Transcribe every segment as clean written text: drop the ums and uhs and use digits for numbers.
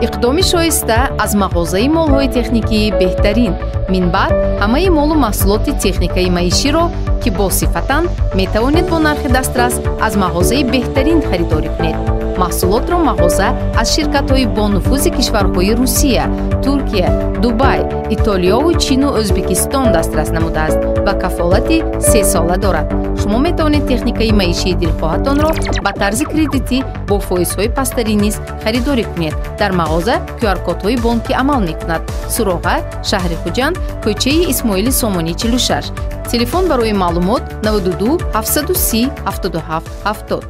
اقدامی شایسته از مغازه مال‌های تکنیکی بهترین. من بعد همه مال و محصولات تکنیکی معیشی را که با صفتند میتوانید با نرخ دسترس از مغازه بهترین خریداری کنید. محصولات را مغازه از شرکت‌های با نفوذ کشورهای روسیه، ترکیه، دبی، ایتالیا و چین و ازبکستان دسترس نموده است و کفالت 3 ساله دارد. شما میتوانید تکنیکای معیشی دلخواهتان را با طرز کردیتی با فایزهای پستری نیز خریداری کنید. در مغازه QR کدهای بانکی عمل میکند. سراغه، شهر خوجند، کوچه اسماعیل سامانی 46. تلفن برای معلومات 92 730 77 70.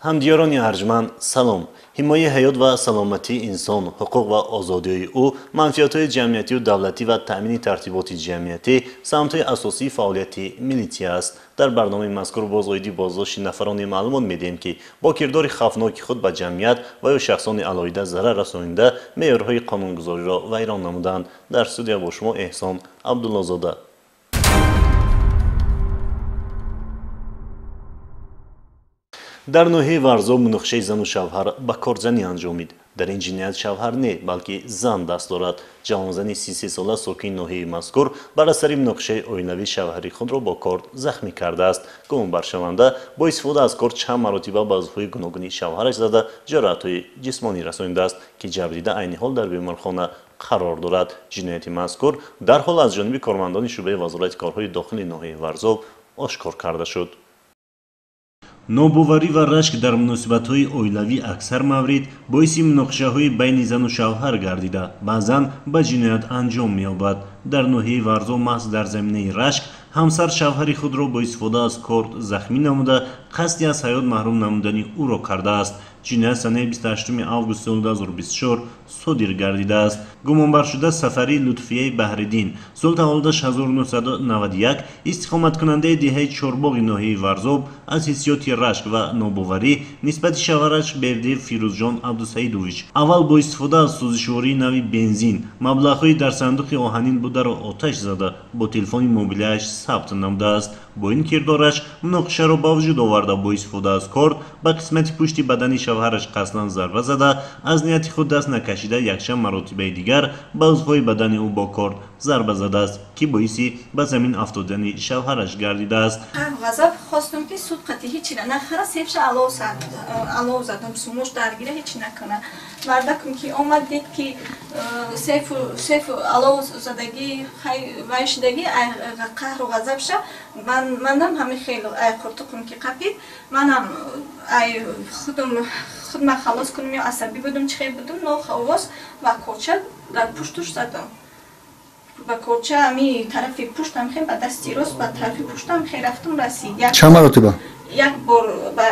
ҳамдиёрони арҷманд салом. ҳимояи ҳаёт ва саломатии инсон, ҳуқуқ ва озодиҳои ӯ, манфиатҳои ҷамъиятию давлатӣ ва таъмини тартиботи ҷамъиятӣ самтҳои асосии фаъолияти милитсия аст. дар барномаи мазкур боз оиди боздошти нафарони маълумот медиҳем ки бо кирдори хавфноки худ ба ҷамъият ва ё шахсони алоҳида зарар расонида меъёрҳои қонунгузориро вайрон намуданд. дар студия бо шумо эҳсон абдуллозода. дар ноҳияи варзоб нуқшаи зану шавҳар ба корзанӣ анҷомид. дар ин ҷиноят шавҳар не балки зан даст дорад. ҷавонзани 33 сола сокини ноҳияи мазкур бар асари нуқшаи оилавии шавҳари худро бо корд захмӣ кардааст. гумонбаршаванда бо истифода аз корд чанд маротиба ба узвҳои гуногуни шавҳараш зада ҷароҳатҳои ҷисмонӣ расонидааст ки ҷабрида айни ҳол дар беморхона қарор дорад. ҷинояти мазкур дарҳол аз ҷониби кормандони шӯъбаи вазорати корҳои дохили ноҳияи варзоб ошкор карда шуд. нобоварӣ ва рашк дар муносибатҳои оилавӣ аксар маврид боиси муноқишаҳои байни зану шавҳар гардида баъзан ба ҷиноят анҷом меёбад. дар ноҳияи варзоб маҳз дар заминаи рашк ҳамсар шавҳари худро бо истифода аз корд захмӣ намуда қасди аз ҳаёт маҳрум намудани ӯро кардааст. ҷиноят санаи 28 август 2024 содир гардидааст. гумонбаршуда Сафари Лутфияи Баҳриддин соли таваллудаш 1991 истиқоматкунандаи деҳаи Чорбоғи ноҳияи Варзоб аз ҳиссиёти рашк ва нобоварӣ нисбати шавҳараш Бердиев Фирӯзҷон Абдусаидович аввал бо истифода аз сӯзишвории нави бензин маблағҳои дар сандуқи оҳанин бударо оташ зада бо телефони мобилааш сабт намудааст. бо ин кирдораш муноқишаро ба вуҷуд оварда бо истифода аз корд ба қисмати пушти бадани шавҳараш қасдан зарба зада аз нияти худ даст накашида якчанд маротибаи дигар ба узвҳои бадани ӯ бо корд зарба задааст ки боиси ба замин афтодани шавҳараш гардидааст. ғазаб хостум ки суд қатъи ҳечи нахара сефша алов задам сумош даргира ҳечи накана мардакум ки омад дид ки сефу алов задагӣ вай шидаги қаҳру ғазабша манам ҳами хело ай қуртуқум ки қапид манам ай худ ма халос кунам ё асаби будум чихе будум нохавос ва коча дар пуштуш задам ба корча ами тарафи пуштам хе ба дасти рост ба тарафи пуштам хе рафтум расид чанд маротиба як бор ба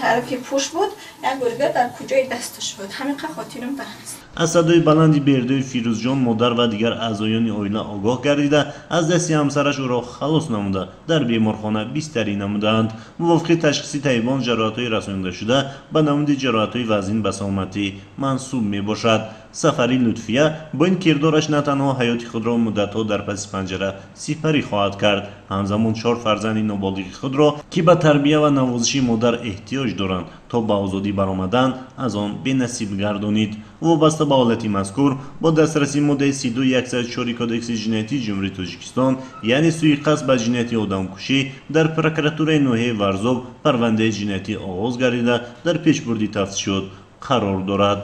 тарафи пушт буд як бор дар куҷои дасташ буд ҳаминқа хотирам даст. аз садои баланди Бердиев Фирӯзҷон модар ва дигар аъзоёни оила огоҳ гардида аз дасти ҳамсараш ӯро халос намуда дар беморхона бистарӣ намуданд. мувофиқи ташхиси таибон ҷароҳатҳои расонидашуда ба намуди ҷароҳатҳои вазин ба саломатӣ мансуб мебошад. Сафари Лутфия бо ин кирдораш на танҳо ҳаёти худро муддатҳо дар паси панҷара сипарӣ хоҳад кард, ҳамзамон 4 фарзанди ноболиғи худро ки ба тарбия ва навозиши модар эҳтиёҷ доранд то ба озодӣ баромаданд аз он бенасиб гардонид. вобаста ба ҳолати мазкур бо дастраси моддаи 32-104 кодекси ҷиноятии ҷумҳурии Тоҷикистон яъне суиқасд ба ҷинояти одамкушӣ дар прокуратураи ноҳияи Варзоб парвандаи ҷиноятӣ оғоз гардида дар пешбурди тафтишот қарор дорад.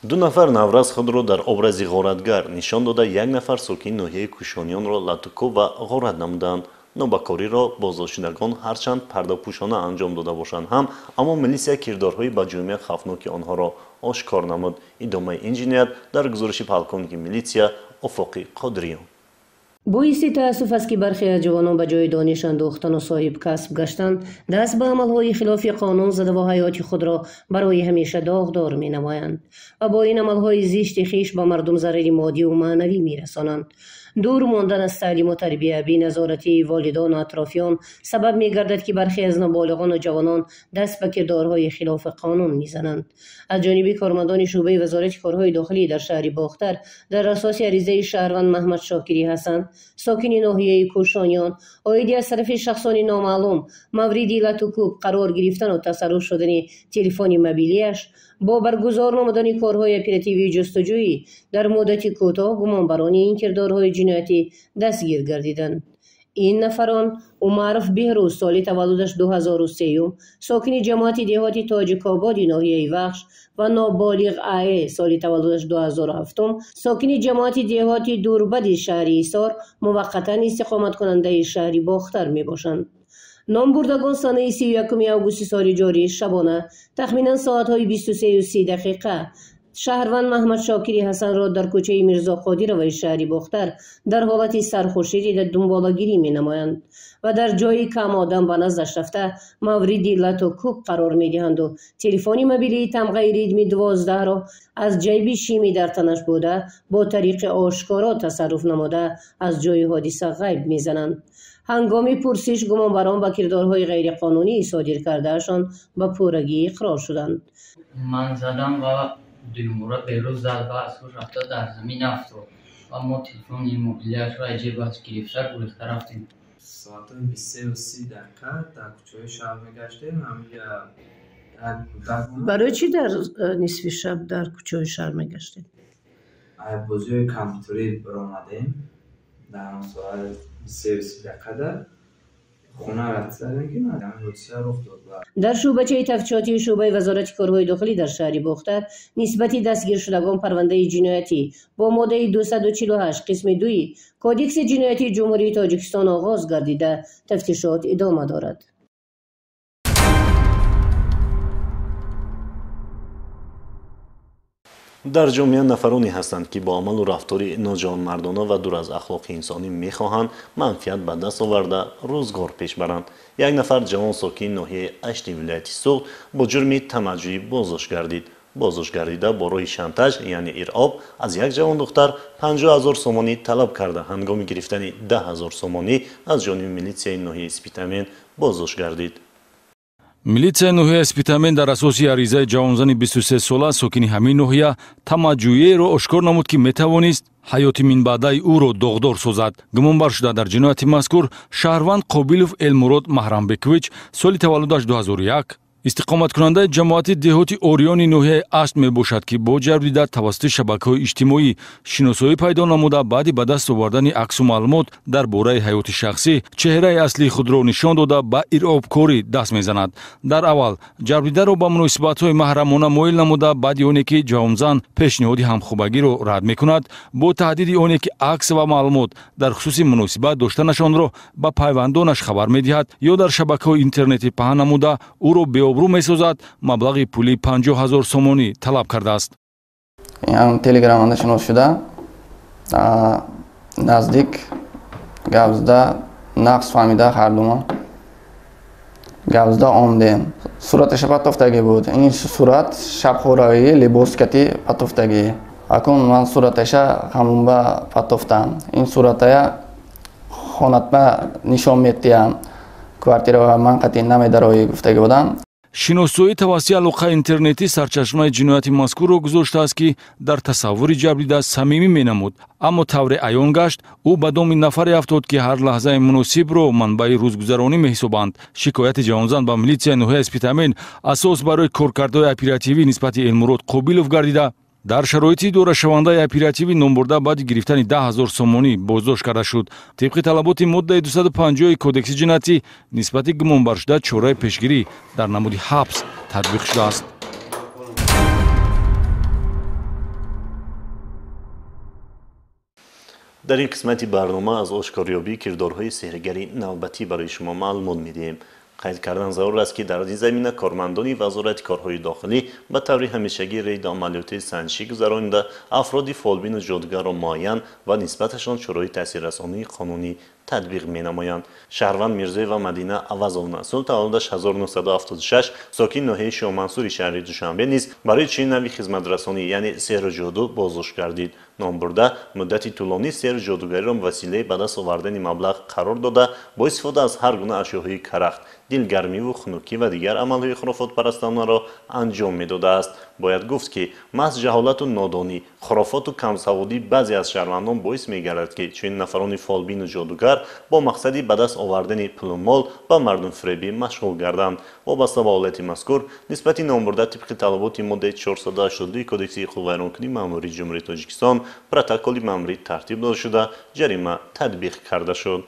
ду нафар навраз худро дар образи ғоратгар нишон дода як нафар сокини ноҳияи Кушонёнро латукӯ ва ғорат намуданд. нобакориро боздоштшудагон ҳарчанд пардапӯшона анҷом дода бошанд ҳам аммо милисия кирдорҳои ба ҷомеа хавфноки онҳоро ошкор намуд. идомаи ин ҷиноят дар гузориши полковники милисия Офоқи Қодириён. боиси таассуф аст ки бархе аз ҷавонон ба ҷои дониш андохтану соҳибкасб гаштанд даст ба амалҳои хилофи қонун зада ва ҳаёти худро барои ҳамеша доғдор менамоянд ва бо ин амалҳои зишти хиш ба мардум зарари моддиву маънавӣ мерасонанд. дур мондан аз таълиму тарбия, беназорати волидону атрофиён сабаб мегардад ки бархе аз ноболиғону ҷавонон даст ба кирдорҳои хилофи қонун мезананд. аз ҷониби кормандони шӯъбаи вазорати корҳои дохилӣ дар шаҳри Бохтар дар асоси аризаи шаҳрванд Маҳмад Шокири Ҳасан, сокини ноҳияи Кӯшониён, оиди аз тарафи шахсони номаълум мавриди латукӯб қарор гирифтану тасарруф шудани телефони мобилияш, бо баргузор намудани корҳои оперативии ҷустуҷӯӣ дар муддати кӯтоҳ гумонбарони ин кирдорҳои ҷиноятӣ дастгир гардиданд. ин нафарон Умаров Беҳрӯз, соли таваллудаш 2003, сокини ҷамоати деҳоти Тоҷикободи ноҳияи Вахш ва ноболиғ А.Э, соли таваллудаш 2007, сокини ҷамоати деҳоти Дурбади шаҳри Ҳисор, муваққатан истиқоматкунандаи шаҳри Бохтар мебошанд. номбурдагон санаи 31 августи соли ҷорӣ шабона тахминан соатҳои 23:30 шаҳрванд Маҳмад Шокири Ҳасанро дар кӯчаи Мирзо Қодироваи шаҳри Бохтар дар ҳолати сархуршидӣ дунболагирӣ менамоянд ва дар ҷойи кам одам ба наздаш рафта мавриди латукӯб қарор медиҳанду телефони мобилии тамғаи ридми 12-ро аз ҷайби шими дар танаш буда бо тариқи ошкоро тасарруф намуда аз ҷойи ҳодиса ғайб мезананд. ҳангоми пурсиш гумонбарон ба кирдорҳои ғайриқонунии содир кардаашон ба пуррагӣ иқрор шуданд. ман задам ва Дилмурод Беҳрӯз зад ва аз хуш рафта дар замин афтод ва мо телефони мобилияшро аз ҷебаш гирифта гурехта рафтем. Соатҳои 23:30 дар кӯчаҳои шаҳр мегаштем. барои чӣ дар нисфи шаб дар кӯчаҳои шаҳр мегаштем? бозиҳои компютерӣ баромадем. дар он соат 23:30 хона рафта задем ки ҳодиса рух дод. дар шӯъбачаи тафтишоти шӯъбаи вазорати корҳои дохилӣ дар шаҳри Бохтар нисбати дастгиршудагон парвандаи ҷиноятӣ бо моддаи 248 қисми 2 Кодекси ҷиноятии ҷумҳурии Тоҷикистон оғоз гардида тафтишот идома дорад. дар ҷомеа нафароне ҳастанд ки бо амалу рафтори ноҷавонмардона ва дур аз ахлоқи инсонӣ мехоҳанд манфиат ба даст оварда рӯзгор пеш баранд. як нафар ҷавон сокини ноҳияи Ашти вилояти Суғд бо ҷурми тамаҷҷӯӣ боздошт гардида бо роҳи шантаж яъне ироб аз як ҷавон духтар 50 000 сомонӣ талаб карда ҳангоми гирифтани 10 000 сомонӣ аз ҷониби милитсияи ноҳияи Спитамен боздошт гардид. милитсияи ноҳияи Спитамен дар асоси аризаи ҷавонзани 23 сола сокини ҳамин ноҳия тамаҷҷӯиеро ошкор намуд ки метавонист ҳаёти минбаъдаи ӯро доғдор созад. гумонбар шуда дар ҷинояти мазкур шаҳрванд Қобилов Элмурод Маҳрамбекович, соли таваллудаш 2001, истиқоматкунандаи ҷамоати деҳоти Ориони ноҳияи Ашт мебошад ки бо ҷарбида тавассути шабакаҳои иҷтимоӣ шиносоӣ пайдо намуда баъди ба даст овардани аксу маълумот дар бораи ҳаёти шахсӣ чеҳраи аслии худро нишон дода ба иробкорӣ даст мезанад. дар аввал ҷарбидаро ба муносибатҳои маҳрамона моил намуда баъди оне ки ҷавонзан пешниҳоди ҳамхӯбагиро рад мекунад бо таҳдиди оне ки акс ва маълумот дар хусуси муносибат доштанашонро ба пайвандонаш хабар медиҳад ё дар шабакаҳои интернетӣ паҳн намуда ӯро беобрӯ месозад, маблағи пули 50 000 сомонӣ талаб кардааст. телеграмманда шинос шуда наздик гавзда нақс фаҳмида ҳардума гавзда омдем. сураташа патофтагӣ буд. ин сурат шабхӯравии либоскати патофтагӣ. акун ман сураташа ҳамунба патофтам. ин суратая хонатма нишон метиям. квартира ман қатъи намедароӣ гуфтагӣ будам. шиносоӣ тавассути алоқаи интернетӣ сарчашмаи ҷинояти мазкурро гузоштааст ки дар тасаввури ҷарбида самимӣ менамуд, аммо тавре аён гашт ӯ ба доми нафаре афтод ки ҳар лаҳзаи муносибро манбаи рӯзгузаронӣ меҳисобанд. шикояти ҷавонзан ба милитсияи ноҳияи Спитамен асос барои коркардҳои оперативӣ нисбати Элмурод Қобилов гардида дар шароити идорашавандаи оперативӣ номбурда баъди гирифтани 10 000 сомонӣ боздошт карда шуд. тибқи талаботи моддаи 250 Кодекси ҷиноятӣ нисбати гумонбаршуда чораи пешгирӣ дар намуди ҳабс татбиқ шудааст. дар ин қисмати барнома аз ошкорёбии кирдорҳои сеҳргари навбатӣ барои шумо маълумот медиҳем. قید کردن ضرور است که در این زمینه کارمندان وزارت کارهای داخلی به طور همیشگی رید عملیات سنجشی گذرانیده افراد فالبین و جادوگر را معین و نسبتشان شورای تاثیررسانی قانونی تطبیق می‌نمایند. شهروند میرزای و مدینه عوض‌الله سال تولدش 1976 ساکن ناحیه شاه منصور شهر دوشنبه نیز برای چنین نوعی خدمت رسانی یعنی سحر و جادو بازداشت گردید. نام برده مدتی طولانی سحر و جادوگری را وسیله به دست آوردن مبلغ قرار داده با استفاده از هر گونه اشیاءهای کرخت، دلگرمی و خنکی و دیگر عملهای خرافات پرستانه را انجام می‌داده است. باید گفت که محض جهالت و نادانی، خرافات و کمسوادی بعضی از شهروندان باعث می‌گردد که چنین نفران فالبین و جادوگر با مقصدی به دست آوردن پول و مال و مردم فریبی مشغول گردند. وابسته به حالت مذکور نسبت نام برده طبق طلبات ماده 482 کدکس حقوق ویرانکنی مأموری جمهوری تاجیکستان پروتکل مأموری ترتیب داده شده جریمه تطبیق کرده شد.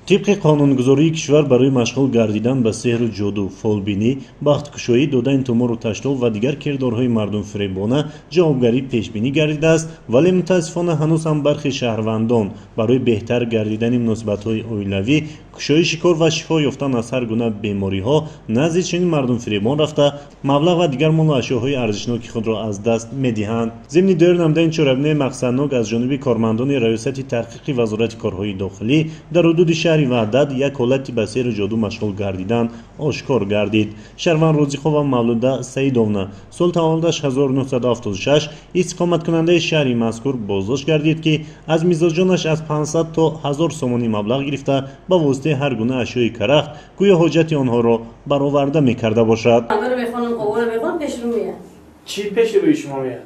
طبق قانونگذاری کشور برای مشغول گردیدن به سحر و جادو، فالبینی، بختکشایی، دادن تومار و تشناب و دیگر کردارهای مردم فریبانه جوابگری پیش بینی گردیده است، ولی متاسفانه هنوز هم برخی شهروندان برای بهتر گردیدن مناسبت‌های اولیوی، کشایی کار و شفا یافتن از هر گونه بیماری‌ها نزد چنین مردم فریبان رفته مبلغ و دیگر مال و اشیاءهای ارزشناک خود را از دست می‌دهند. ضمن دایر نمودن چهاربینه مقصدناک از جانب کارمندان ریاست تحقیقی وزارت کارهای داخلی در حدود شهر وحدت یک حالتی به سحر و جادو مشغول گردیدن آشکار گردید. شهروند روزیخواه و مولوده سیدovna سال تولدش 1976 استقامت کننده شهری مذکور بازداشت گردید که از مزاجانش از 500 تا 1000 سومانی مبلغ گرفته به واسطه هر گونه اشیاء کرخت گویا حاجت آنها را برآورده می‌کرده باشد. چی پیش روی شما میاد؟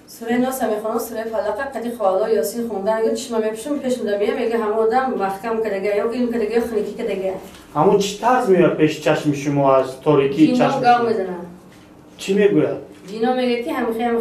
سوره ناس میخوانم سوره فلق قدی خوالا یاسین خوندن اگه چشم میپشم پیش میدم میگه همه آدم محکم کردگه یا این کردگه خنکی کردگه همون چی طرز میاد پیش چشم شما از تاریکی چشم شما گام میزنن چی میگوید؟ جینا میگه که هم خیام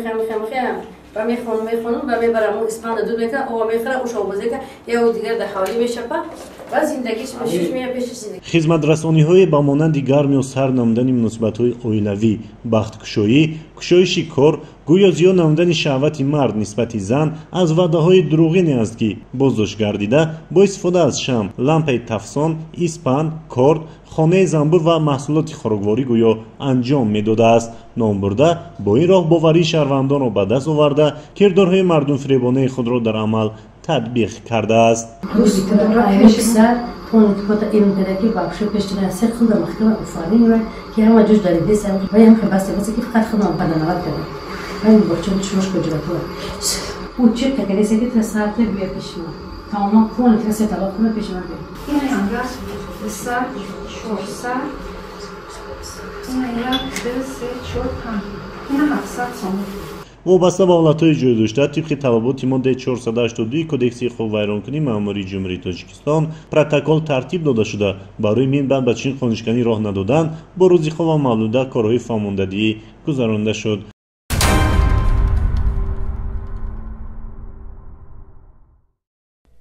و میخوانم و میبرم اون اسپان دو میکنه او میخوره او شو بازی که یا دیگر در حوالی میشه و زندگیش بهش میاد پیش زندگی. خدمت رسانی‌های با مانند گرمی و سر نمودن مناسبت‌های اولیوی، بختکشایی، کشایش کار، گویا زیاد نمودن شهوت مرد نسبت زن از وعده‌های دروغینی است که بازداشت گردیده با استفاده از شمع، لامپ تفسان، اسپان، کارد، خانه زنبور و محصولات خوراکواری گویا انجام می‌داده است. نام برده با این راه باوری شهروندان را به دست آورده کردارهای مردم فریبانه خود را در عمل تطبیق کرده است. وابسته به حالتهای جای داشته طبق طلبات ماده 482 کدکس حقوق ویرانکنی مأموری جمهوری تاجیکستان پروتکل ترتیب داده شده برای من بعد به چنین خانشکنی راه ندادن با روزیخواه و مولوده کارهای فرماندهی گذرانده شد.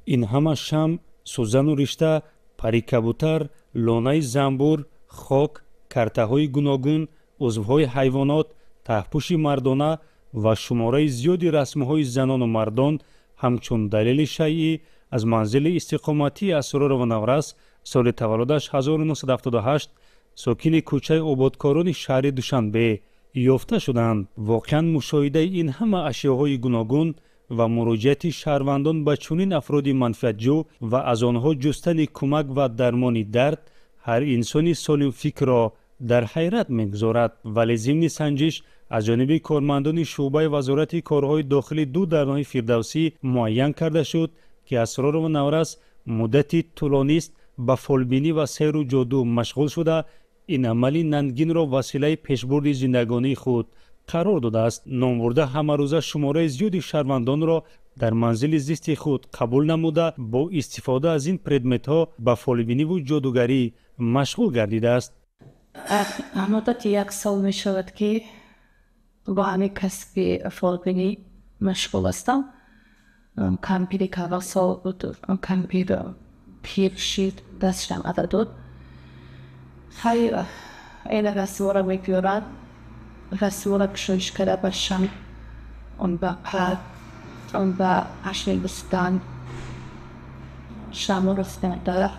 این همه شم، سوزن و رشته، پری کبوتر، لانه زنبور، خاک، کارته‌های گوناگون، عضوهای حیوانات، تهپوشی مردانه و شماره زیادی رسم‌های زنان و مردان همچون دلیل شیعی از منزل استقامتی اسرار و نورس سال تولدش 1978 ساکن کوچه آبادکاران شهر دوشنبه یافته شدند. واقعا مشاهده این همه اشیاءهای گوناگون و مراجعت شهروندان به چنین افراد منفعت‌جو و از آنها جستن کمک و درمان درد هر انسانی سالم فکر را در حیرت می‌گذارد. ولی ضمن سنجش از جانب کارمندان شعبه وزارت کارهای داخلی دو در ناحیه فردوسی معین کرده شد که اسرار و نورس مدتی طولانی است به فالبینی و سحر و جادو مشغول شده این عملی ننگین را وسیله پیشبرد زندگانی خود قرار داده است. نامورده همه روزه شماره زیادی شهروندان را در منزل زیست خود قبول نموده با استفاده از این پردمت‌ها به فالبینی و جادوگری مشغول گردیده است. مدت 1 سال می شود که با همین کسب فالبینی مشغول هستم. کمپیر که سال بود، کمپیر پیر شید دستشم عدد داد. خیلی این رسول را میگیرند، رسول را کشش کرده باشم اون با پرد و اشنگستان شامل رفتن داره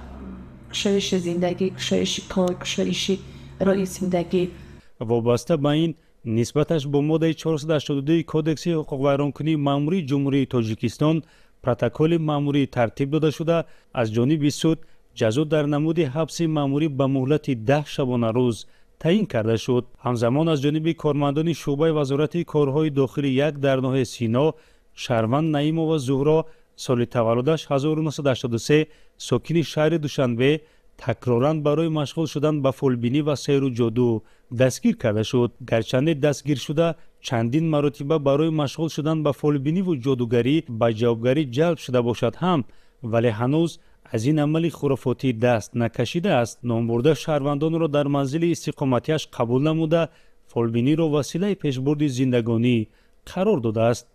کشش زندگی، کشش کار، کشش رای زندگی. وابسته به این نسبتش با ماده 482 کودکس حقوق ویرانکنی ماموری جمهوری تاجیکستان پروتکل ماموری ترتیب داده شده از جانب سود جزا در نمود حبس ماموری به مهلت 10 شبانه روز تعیین کرده شد. همزمان از جانب کارمندان شعبه وزارت کارهای داخلی یک در ناحیه سینا شهروند نعیما و زهرا سال تولدش 1983 ساکن شهر دوشنبه تکرارا برای مشغول شدن به فالبینی و سیر و جادو دستگیر کرده شد. گرچند دستگیر شده چندین مرتبه برای مشغول شدن به فالبینی و جادوگری به جوابگری جلب شده باشد هم ولی هنوز از این عمل خرافاتی دست نکشیده است. نامبرده شهروندان را در منزل استقامتیش قبول نموده فالبینی را وسیله پیشبرد زندگانی قرار داده است.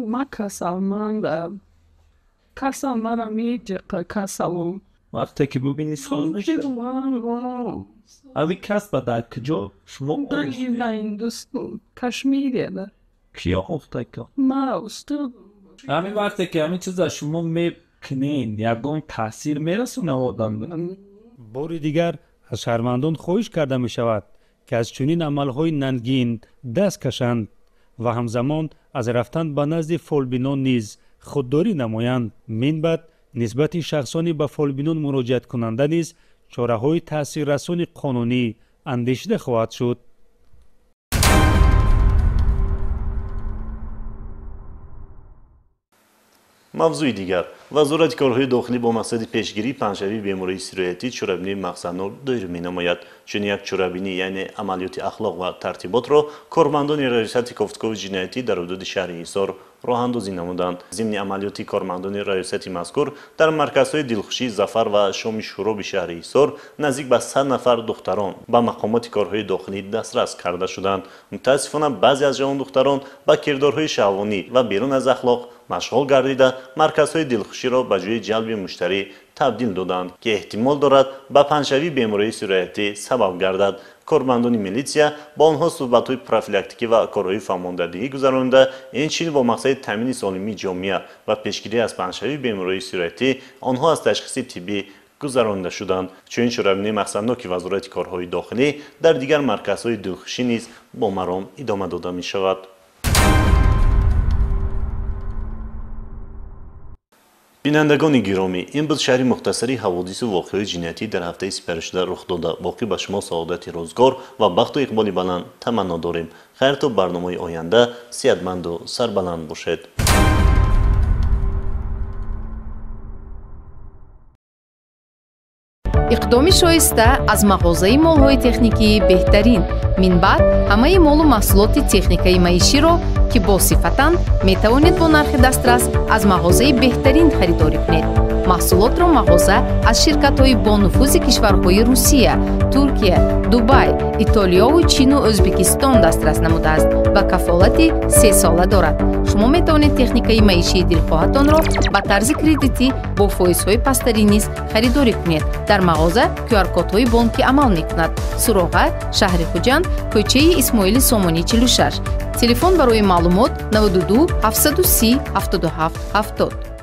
ما کسا من میگه کسا وقتی که ببینی سالش اوی کس با در کجا شما در این دوست کشمیریه ده کیا افته که ما استو همین وقتی که همین چیز شما میکنین یکون تاثیر میرسونه آدم. بار دیگر از شهروندان خواهش کرده می شود که از چنین عملهای ننگین دست کشند و همزمان از رفتن به نزد فالبینان نیز خودداری نمایند. من بعد نسبت شخصانی به فالبینان مراجعت کننده نیز چاره‌های تاثیررسان قانونی اندیشیده خواهد شد. موضوع دیگر وزارت کارهای داخلی با مقصد پیشگیری پنجشنبه بیماری سیرایتی چرابینی مقصدنور دایر می‌نماید. چون یک چرابینی یعنی عملیات اخلاق و ترتیبات را کارمندان ریاست گفتگو جنایتی در حدود شهر ایسار راه اندازی نمودند. ضمن عملیات کارمندان ریاست مذکور در مرکزهای دلخوشی ظفر و شام شوراب شهر ایسار نزدیک به 100 نفر دختران به مقامات کارهای داخلی دسترس کرده شدند. متاسفانه بعضی از جوان دختران با کردارهای شهوانی و بیرون از اخلاق مشغول گردیده مرکزهای دلخوشی را به جای جلب مشتری تبدیل دادند که احتمال دارد به پنجشنبه بیماری سیرایتی سبب گردد. کارمندان میلیسیا با آنها صحبت‌های پروفیلاکتیکی و کارهای فرماندهی گذرانده اینچنین با مقصد تامین سالمی جامعه و پیشگیری از پنجشنبه بیماری سیرایتی آنها از تشخیص طبی گذرانده شدند. چون چرابینی مقصدناک وزارت کارهای داخلی در دیگر مرکزهای دلخوشی نیز با مرام ادامه داده می شود. بینندگان گرامی، این بود شرح مختصری حوادث و واقعه‌های جنایتی در هفته سپری شده رخ داده. باقی به شما سعادت روزگار و بخت و اقبال بلند تمنا داریم. خیر تا برنامه آینده صحتمند و سربلند باشید. اقدامی شایسته از مغازه مال‌های تکنیکی بهترین منبع همه مال و محصولات تکنیکی معیشی را که با صفتاً میتوانید با نرخ دسترس از مغازه بهترین خریداری کنید. محصولات را مغازه از شرکت‌های با نفوذ کشورهای روسیه، ترکیه، دبی، ایتالیا و چین و ازبکستان دسترس نموده است و کفالت 3 ساله دارد. شما میتوانید تکنیکای معیشی دلخواهتان را با طرز کردیتی با فایزهای پستری نیز خریداری کنید. در مغازه QR کدهای بانکی عمل میکند. سراغه، شهر خوجند، کوچه اسماعیل سامانی 46. تلفن برای معلومات 92 730 77 70.